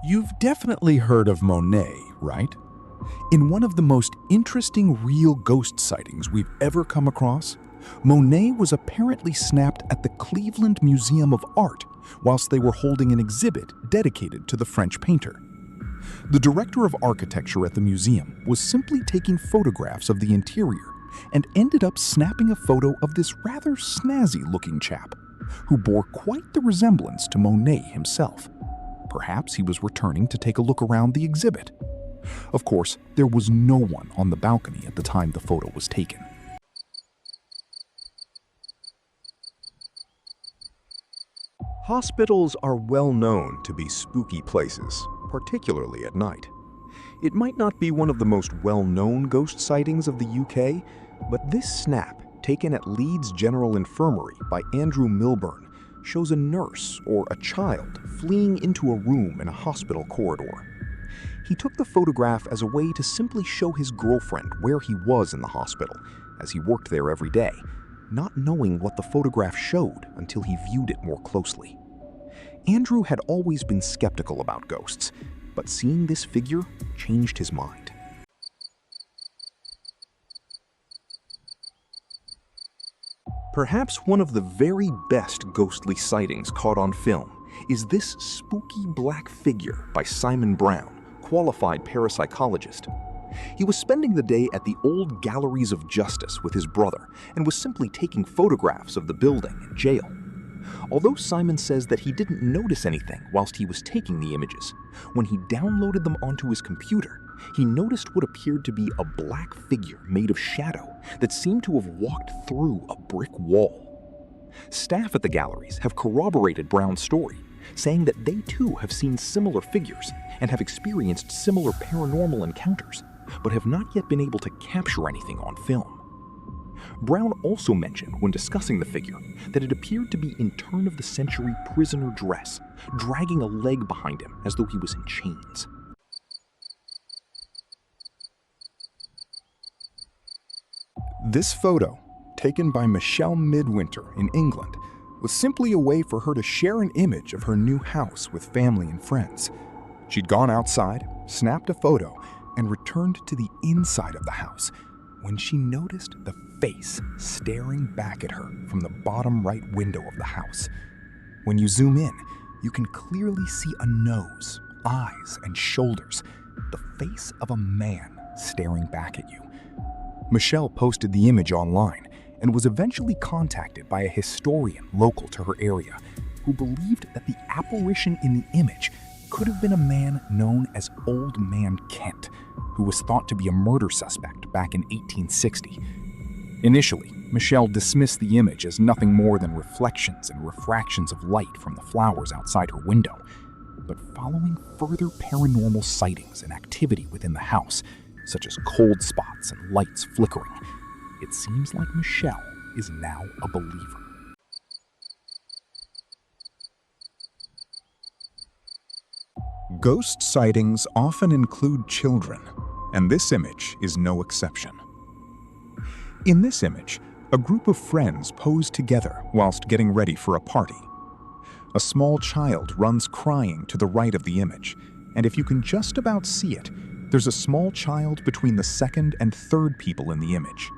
You've definitely heard of Monet, right? In one of the most interesting real ghost sightings we've ever come across, Monet was apparently snapped at the Cleveland Museum of Art whilst they were holding an exhibit dedicated to the French painter. The director of architecture at the museum was simply taking photographs of the interior and ended up snapping a photo of this rather snazzy-looking chap, who bore quite the resemblance to Monet himself. Perhaps he was returning to take a look around the exhibit. Of course, there was no one on the balcony at the time the photo was taken. Hospitals are well known to be spooky places, particularly at night. It might not be one of the most well-known ghost sightings of the UK, but this snap, taken at Leeds General Infirmary by Andrew Milburn, shows a nurse or a child fleeing into a room in a hospital corridor. He took the photograph as a way to simply show his girlfriend where he was in the hospital, as he worked there every day, not knowing what the photograph showed until he viewed it more closely. Andrew had always been skeptical about ghosts, but seeing this figure changed his mind. Perhaps one of the very best ghostly sightings caught on film is this spooky black figure by Simon Brown, qualified parapsychologist. He was spending the day at the old Galleries of Justice with his brother and was simply taking photographs of the building and jail. Although Simon says that he didn't notice anything whilst he was taking the images, when he downloaded them onto his computer, he noticed what appeared to be a black figure made of shadow that seemed to have walked through a brick wall. Staff at the galleries have corroborated Brown's story, saying that they too have seen similar figures and have experienced similar paranormal encounters, but have not yet been able to capture anything on film. Brown also mentioned when discussing the figure that it appeared to be in turn-of-the-century prisoner dress, dragging a leg behind him as though he was in chains. This photo, taken by Michelle Midwinter in England, was simply a way for her to share an image of her new house with family and friends. She'd gone outside, snapped a photo, and returned to the inside of the house when she noticed the face staring back at her from the bottom right window of the house. When you zoom in, you can clearly see a nose, eyes, and shoulders, the face of a man staring back at you. Michelle posted the image online and was eventually contacted by a historian local to her area who believed that the apparition in the image could have been a man known as Old Man Kent, who was thought to be a murder suspect back in 1860. Initially, Michelle dismissed the image as nothing more than reflections and refractions of light from the flowers outside her window. But following further paranormal sightings and activity within the house, such as cold spots and lights flickering, it seems like Michelle is now a believer. Ghost sightings often include children, and this image is no exception. In this image, a group of friends pose together whilst getting ready for a party. A small child runs crying to the right of the image, and if you can just about see it, there's a small child between the second and third people in the image.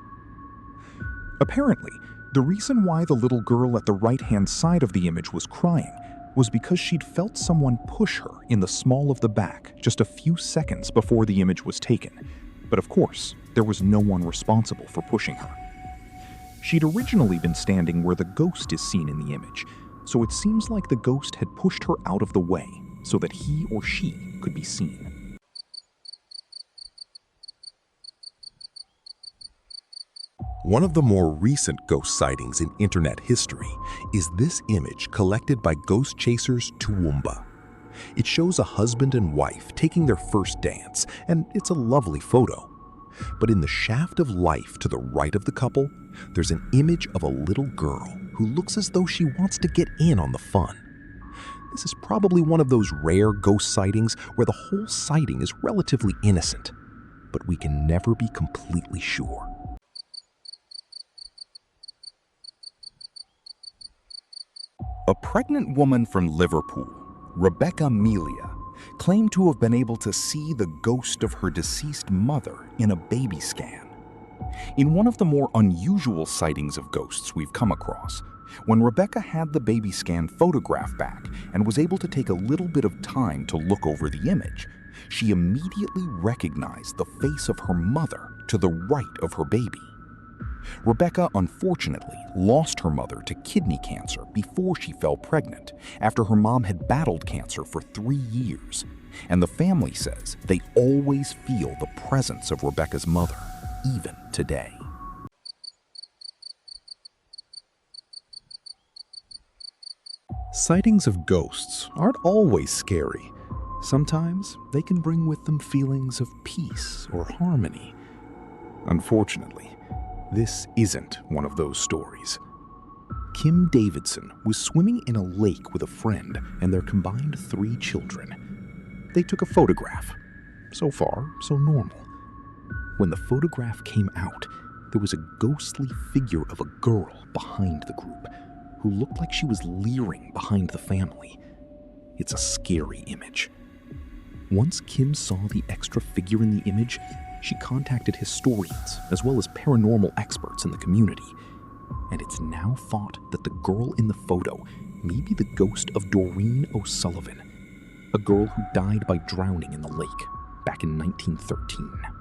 Apparently, the reason why the little girl at the right-hand side of the image was crying was because she'd felt someone push her in the small of the back just a few seconds before the image was taken. But of course, there was no one responsible for pushing her. She'd originally been standing where the ghost is seen in the image, so it seems like the ghost had pushed her out of the way so that he or she could be seen. One of the more recent ghost sightings in internet history is this image collected by ghost chasers Toowoomba. It shows a husband and wife taking their first dance, and it's a lovely photo. But in the shaft of life to the right of the couple, there's an image of a little girl who looks as though she wants to get in on the fun. This is probably one of those rare ghost sightings where the whole sighting is relatively innocent, but we can never be completely sure. A pregnant woman from Liverpool, Rebecca Melia, claimed to have been able to see the ghost of her deceased mother in a baby scan. In one of the more unusual sightings of ghosts we've come across, when Rebecca had the baby scan photograph back and was able to take a little bit of time to look over the image, she immediately recognized the face of her mother to the right of her baby. Rebecca unfortunately lost her mother to kidney cancer before she fell pregnant, after her mom had battled cancer for 3 years, and the family says they always feel the presence of Rebecca's mother, even today. Sightings of ghosts aren't always scary. Sometimes they can bring with them feelings of peace or harmony. Unfortunately, this isn't one of those stories. Kim Davidson was swimming in a lake with a friend and their combined 3 children. They took a photograph. So far, so normal. When the photograph came out, there was a ghostly figure of a girl behind the group who looked like she was leering behind the family. It's a scary image. Once Kim saw the extra figure in the image, she contacted historians as well as paranormal experts in the community. And it's now thought that the girl in the photo may be the ghost of Doreen O'Sullivan, a girl who died by drowning in the lake back in 1913.